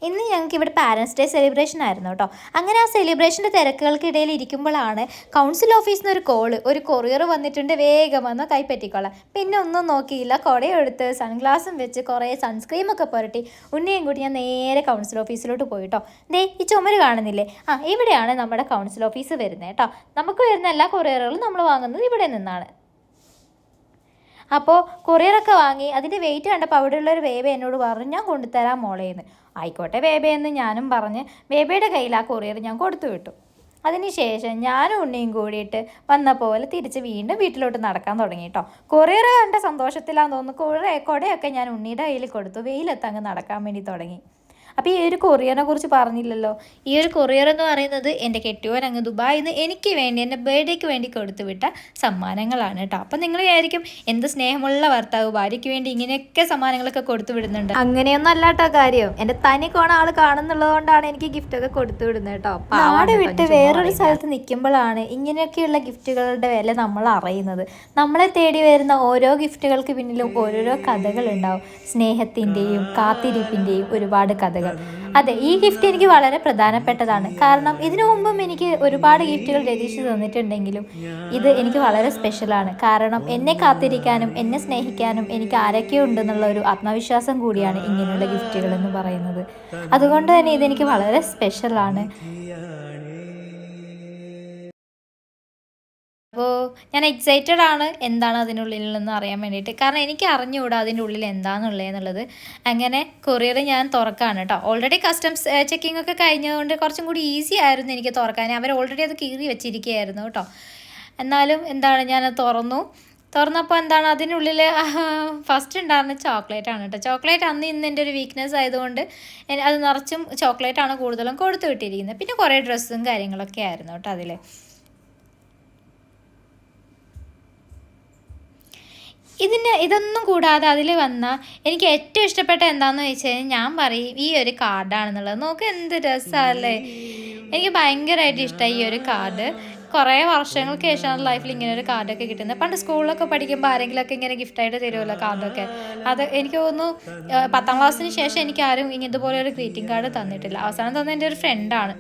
ഇന്ന് ഞങ്ങൾക്ക് ഇവിടെ പാരൻസ് ഡേ സെലിബ്രേഷൻ ആയിരുന്നു കേട്ടോ. അങ്ങനെ ആ സെലിബ്രേഷൻ്റെ തിരക്കുകൾക്കിടയിൽ ഇരിക്കുമ്പോഴാണ് കൗൺസിൽ ഓഫീസിൽ നിന്ന് ഒരു കൊറിയർ വന്നിട്ടുണ്ട്, വേഗം വന്ന് കൈപ്പറ്റിക്കൊള്ളാം. പിന്നെ ഒന്നും നോക്കിയില്ല, കുടയെടുത്ത് സൺഗ്ലാസും വെച്ച് കുറേ സൺസ്ക്രീമൊക്കെ പുരട്ടി ഉണ്ണിയും കൂടി ഞാൻ നേരെ കൗൺസിൽ ഓഫീസിലോട്ട് പോയിട്ടോ. ദേ ഈ ചുമര് കാണുന്നില്ലേ, ഇവിടെയാണ് നമ്മുടെ കൗൺസിൽ ഓഫീസ് വരുന്നത് കേട്ടോ. നമുക്ക് വരുന്ന എല്ലാ കൊറിയറുകളും നമ്മൾ വാങ്ങുന്നത് ഇവിടെ നിന്നാണ്. അപ്പോൾ കൊറിയറൊക്കെ വാങ്ങി അതിൻ്റെ വെയിറ്റ് കണ്ടപ്പോൾ അവിടെയുള്ളൊരു ബേബി എന്നോട് പറഞ്ഞു, ഞാൻ കൊണ്ടുതരാം മോളേന്ന്. ആയിക്കോട്ടെ ബേബിയെന്ന് ഞാനും പറഞ്ഞ് ബേബിയുടെ കയ്യിൽ ആ കൊറിയർ ഞാൻ കൊടുത്തു വിട്ടു. അതിനുശേഷം ഞാനും ഉണ്ണിയും കൂടിയിട്ട് വന്ന പോലെ തിരിച്ച് വീണ്ടും വീട്ടിലോട്ട് നടക്കാൻ തുടങ്ങി കേട്ടോ. കൊറിയർ കണ്ട സന്തോഷത്തിലാന്ന് തോന്നുന്നു കുടയൊക്കെ ഞാൻ ഉണ്ണിയുടെ കയ്യിൽ കൊടുത്തു, വെയിലത്തങ്ങ് നടക്കാൻ വേണ്ടി തുടങ്ങി. അപ്പോൾ ഈ ഒരു കൊറിയറിനെ കുറിച്ച് പറഞ്ഞില്ലല്ലോ. ഈ ഒരു കൊറിയർ എന്ന് പറയുന്നത് എൻ്റെ കെട്ടിയോൻ അങ്ങ് ദുബായിൽ നിന്ന് എനിക്ക് വേണ്ടി എൻ്റെ ബർത്ത്ഡേക്ക് വേണ്ടി കൊടുത്തു വിട്ട സമ്മാനങ്ങളാണ് കേട്ടോ. അപ്പം നിങ്ങൾ വിചാരിക്കും എന്ത് സ്നേഹമുള്ള ഭർത്താവ് ഭാര്യയ്ക്ക് വേണ്ടി ഇങ്ങനെയൊക്കെ സമ്മാനങ്ങളൊക്കെ കൊടുത്തു വിടുന്നുണ്ട്. അങ്ങനെയൊന്നും അല്ല കേട്ടോ കാര്യം. എൻ്റെ തനി കോണ ആൾ കാണുന്നുള്ളത് കൊണ്ടാണ് എനിക്ക് ഗിഫ്റ്റൊക്കെ കൊടുത്തു വിടുന്നത് കേട്ടോ. നാട് വിട്ട് വേറൊരു സ്ഥലത്ത് നിൽക്കുമ്പോഴാണ് ഇങ്ങനെയൊക്കെയുള്ള ഗിഫ്റ്റുകളുടെ വില നമ്മൾ അറിയുന്നത്. നമ്മളെ തേടി വരുന്ന ഓരോ ഗിഫ്റ്റുകൾക്ക് പിന്നിലും ഓരോരോ കഥകളുണ്ടാവും. സ്നേഹത്തിൻ്റെയും കാത്തിരിപ്പിൻ്റെയും ഒരുപാട് കഥകൾ. അതെ, ഈ ഗിഫ്റ്റ് എനിക്ക് വളരെ പ്രധാനപ്പെട്ടതാണ്. കാരണം ഇതിനു മുമ്പും എനിക്ക് ഒരുപാട് ഗിഫ്റ്റുകൾ രതീഷ് തന്നിട്ടുണ്ടെങ്കിലും ഇത് എനിക്ക് വളരെ സ്പെഷ്യലാണ്. കാരണം എന്നെ കാത്തിരിക്കാനും എന്നെ സ്നേഹിക്കാനും എനിക്ക് ആരൊക്കെയോ ഉണ്ടെന്നുള്ള ഒരു ആത്മവിശ്വാസം കൂടിയാണ് ഇങ്ങനെയുള്ള ഗിഫ്റ്റുകൾ എന്ന് പറയുന്നത്. അതുകൊണ്ട് തന്നെ ഇതെനിക്ക് വളരെ സ്പെഷ്യലാണ്. അപ്പോൾ ഞാൻ എക്സൈറ്റഡ് ആണ് എന്താണ് അതിനുള്ളിലെന്ന് അറിയാൻ വേണ്ടിയിട്ട്. കാരണം എനിക്ക് അറിഞ്ഞുകൂടാ അതിൻ്റെ ഉള്ളിൽ എന്താണെന്നുള്ളത്. അങ്ങനെ കൊറിയർ ഞാൻ തുറക്കാണ് കേട്ടോ. ഓൾറെഡി കസ്റ്റംസ് ചെക്കിംഗ് ഒക്കെ കഴിഞ്ഞതുകൊണ്ട് കുറച്ചും കൂടി ഈസി ആയിരുന്നു എനിക്ക് തുറക്കാൻ. അവർ ഓൾറെഡി അത് കീറി വെച്ചിരിക്കുകയായിരുന്നു കേട്ടോ. എന്നാലും ഞാൻ തുറന്നപ്പോൾ അതിനുള്ളിൽ ഫസ്റ്റ് ഉണ്ടായിരുന്ന ചോക്ലേറ്റ് ആണ് കേട്ടോ. ചോക്ലേറ്റ് അന്ന് ഇന്ന് എൻ്റെ ഒരു വീക്ക്നെസ് ആയതുകൊണ്ട് അത് നിറച്ചും ചോക്ലേറ്റാണ് കൂടുതലും കൊടുത്തു വിട്ടിരിക്കുന്നത്. പിന്നെ കുറേ ഡ്രസ്സും കാര്യങ്ങളൊക്കെ ആയിരുന്നു കേട്ടോ അതിൽ. ഇതൊന്നും കൂടാതെ അതിൽ വന്ന എനിക്ക് ഏറ്റവും ഇഷ്ടപ്പെട്ട എന്താണെന്ന് വെച്ച് കഴിഞ്ഞാൽ ഞാൻ പറയും ഈ ഒരു കാർഡാണെന്നുള്ളത്. നോക്ക് എന്ത് രസമല്ലേ. എനിക്ക് ഭയങ്കരമായിട്ട് ഇഷ്ടമായി ഈ ഒരു കാർഡ്. കുറേ വർഷങ്ങൾക്ക് ശേഷമാണ് ലൈഫിൽ ഇങ്ങനെ ഒരു കാർഡൊക്കെ കിട്ടുന്നത്. പണ്ട് സ്കൂളിലൊക്കെ പഠിക്കുമ്പോൾ ആരെങ്കിലുമൊക്കെ ഇങ്ങനെ ഗിഫ്റ്റായിട്ട് തരുമല്ലോ കാർഡൊക്കെ. അത് എനിക്ക് തോന്നുന്നു 10ാം ക്ലാസ്സിന് ശേഷം എനിക്ക് ആരും ഇതുപോലെ ഒരു ഗ്രീറ്റിംഗ് കാർഡ് തന്നിട്ടില്ല. അവസാനം തന്നെ എൻ്റെ ഒരു ഫ്രണ്ടാണ്.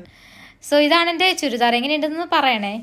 സോ ഇതാണ് എൻ്റെ ചുരിദാർ. എങ്ങനെയുണ്ടെന്ന് പറയണേ.